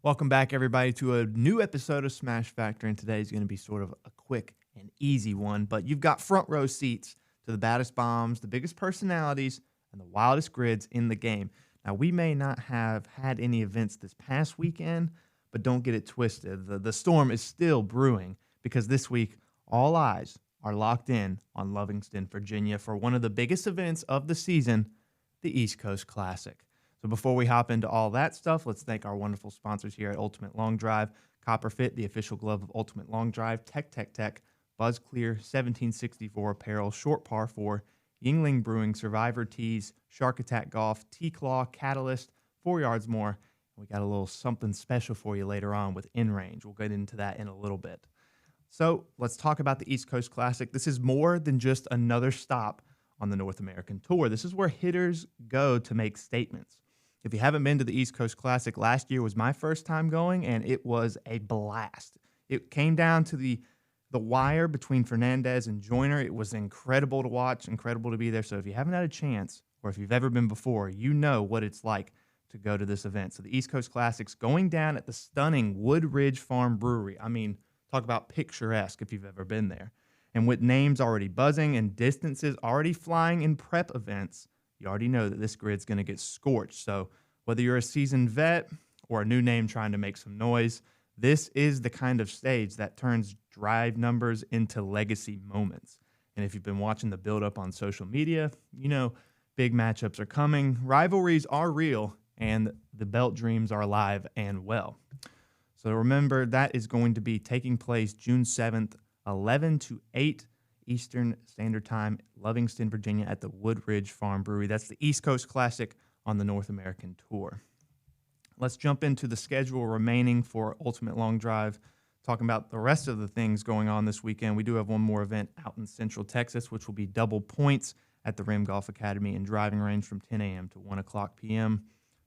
Welcome back, everybody, to a new episode of Smash Factor, and today is going to be sort of a quick and easy one, but you've got front row seats to the baddest bombs, the biggest personalities, and the wildest grids in the game. Now, we may not have had any events this past weekend, but don't get it twisted. The storm is still brewing because this week, all eyes are locked in on Lovingston, Virginia for one of the biggest events of the season, the East Coast Classic. So before we hop into all that stuff, let's thank our wonderful sponsors here at Ultimate Long Drive, Copper Fit, the official glove of Ultimate Long Drive, Tech, Buzz Clear, 1764 Apparel, Short Par 4, Yingling Brewing, Survivor Tees, Shark Attack Golf, T-Claw, Catalyst, 4 Yards More. We got a little something special for you later on with In Range. We'll get into that in a little bit. So let's talk about the East Coast Classic. This is more than just another stop on the North American Tour. This is where hitters go to make statements. If you haven't been to the East Coast Classic, last year was my first time going, and it was a blast. It came down to the wire between Fernandez and Joyner. It was incredible to watch, incredible to be there. So if you haven't had a chance, or if you've ever been before, you know what it's like to go to this event. So the East Coast Classic's going down at the stunning Wood Ridge Farm Brewery. I mean, talk about picturesque if you've ever been there. And with names already buzzing and distances already flying in prep events, you already know that this grid's going to get scorched. So whether you're a seasoned vet or a new name trying to make some noise, this is the kind of stage that turns drive numbers into legacy moments. And if you've been watching the build-up on social media, you know big matchups are coming, rivalries are real, and the belt dreams are alive and well. So remember, that is going to be taking place June 7th, 11 to 8 Eastern Standard Time, Lovingston, Virginia, at the Wood Ridge Farm Brewery. That's the East Coast Classic on the North American Tour. Let's jump into the schedule remaining for Ultimate Long Drive, talking about the rest of the things going on this weekend. We do have one more event out in Central Texas, which will be double points at the Rim Golf Academy and driving range from 10 a.m. to 1 o'clock p.m.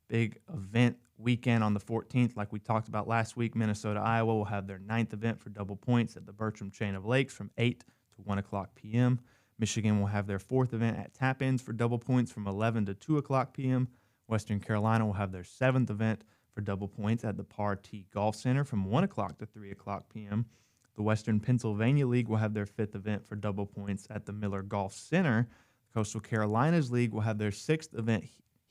Big event weekend on the 14th. Like we talked about last week, Minnesota, Iowa will have their 9th event for double points at the Bertram Chain of Lakes from 8 to 1 o'clock p.m. Michigan will have their 4th event at Tap-Ins for double points from 11 to 2 o'clock p.m. Western Carolina will have their 7th event for double points at the Par T Golf Center from 1 o'clock to 3 o'clock p.m. The Western Pennsylvania League will have their 5th event for double points at the Miller Golf Center. Coastal Carolinas League will have their 6th event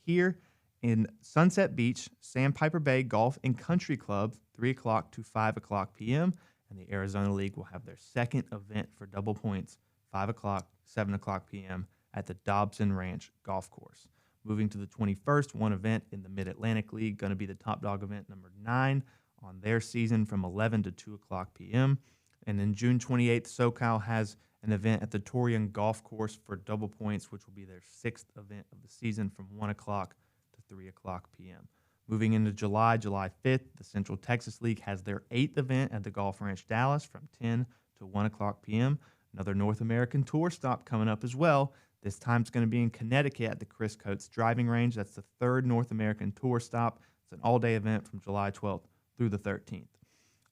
here in Sunset Beach, Sandpiper Bay Golf and Country Club, 3 o'clock to 5 o'clock p.m., and the Arizona League will have their 2nd event for double points, 5 o'clock, 7 o'clock p.m. at the Dobson Ranch Golf Course. Moving to the 21st, one event in the Mid-Atlantic League, going to be the Top Dog event number 9 on their season from 11 to 2 o'clock p.m. And then June 28th, SoCal has an event at the Torian Golf Course for double points, which will be their 6th event of the season from 1 o'clock to 3 o'clock p.m. Moving into July 5th, the Central Texas League has their 8th event at the Golf Ranch Dallas from 10 to 1 o'clock p.m. Another North American Tour stop coming up as well. This time it's going to be in Connecticut at the Chris Coates Driving Range. That's the 3rd North American Tour stop. It's an all-day event from July 12th through the 13th.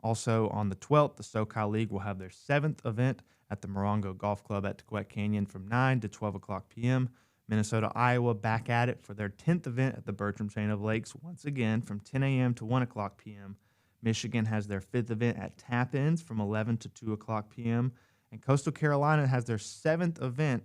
Also on the 12th, the SoCal League will have their 7th event at the Morongo Golf Club at Tequette Canyon from 9 to 12 o'clock p.m. Minnesota, Iowa back at it for their 10th event at the Bertram Chain of Lakes, once again from 10 a.m. to 1 o'clock p.m. Michigan has their 5th event at Tap-Ins from 11 to 2 o'clock p.m. And Coastal Carolina has their 7th event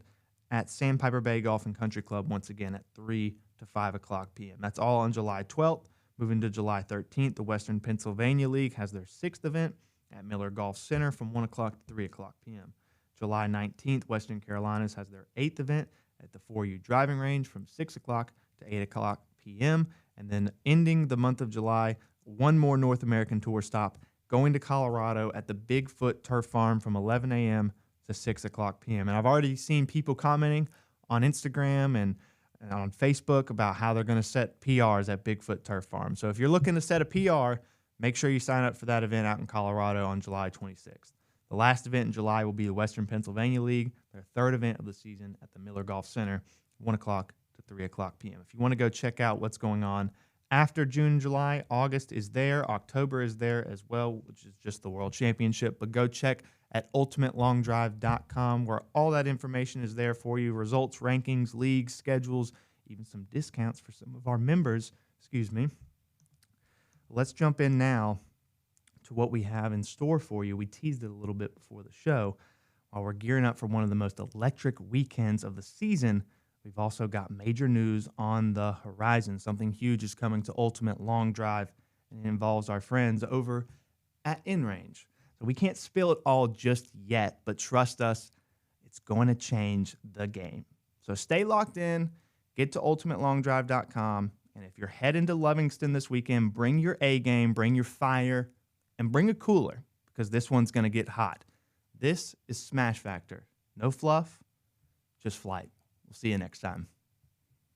at Sandpiper Bay Golf and Country Club, once again at 3 to 5 o'clock p.m. That's all on July 12th. Moving to July 13th, the Western Pennsylvania League has their 6th event at Miller Golf Center from 1 o'clock to 3 o'clock p.m. July 19th, Western Carolinas has their 8th event at the 4U Driving Range from 6 o'clock to 8 o'clock p.m. And then ending the month of July, one more North American Tour stop going to Colorado at the Bigfoot Turf Farm from 11 a.m. to 6 o'clock p.m. And I've already seen people commenting on Instagram and on Facebook about how they're going to set PRs at Bigfoot Turf Farm. So if you're looking to set a PR, make sure you sign up for that event out in Colorado on July 26th. The last event in July will be the Western Pennsylvania League, their 3rd event of the season at the Miller Golf Center, 1 o'clock to 3 o'clock p.m. If you want to go check out what's going on after June and July, August is there, October is there as well, which is just the World Championship. But go check at ultimatelongdrive.com where all that information is there for you. Results, rankings, leagues, schedules, even some discounts for some of our members. Let's jump in now to what we have in store for you. We teased it a little bit before the show. While we're gearing up for one of the most electric weekends of the season, we've also got major news on the horizon. Something huge is coming to Ultimate Long Drive, and it involves our friends over at InRange. So we can't spill it all just yet, but trust us, it's going to change the game. So stay locked in, get to ultimatelongdrive.com, and if you're heading to Lovingston this weekend, bring your A game, bring your fire, and bring a cooler, because this one's going to get hot. This is Smash Factor. No fluff, just flight. We'll see you next time.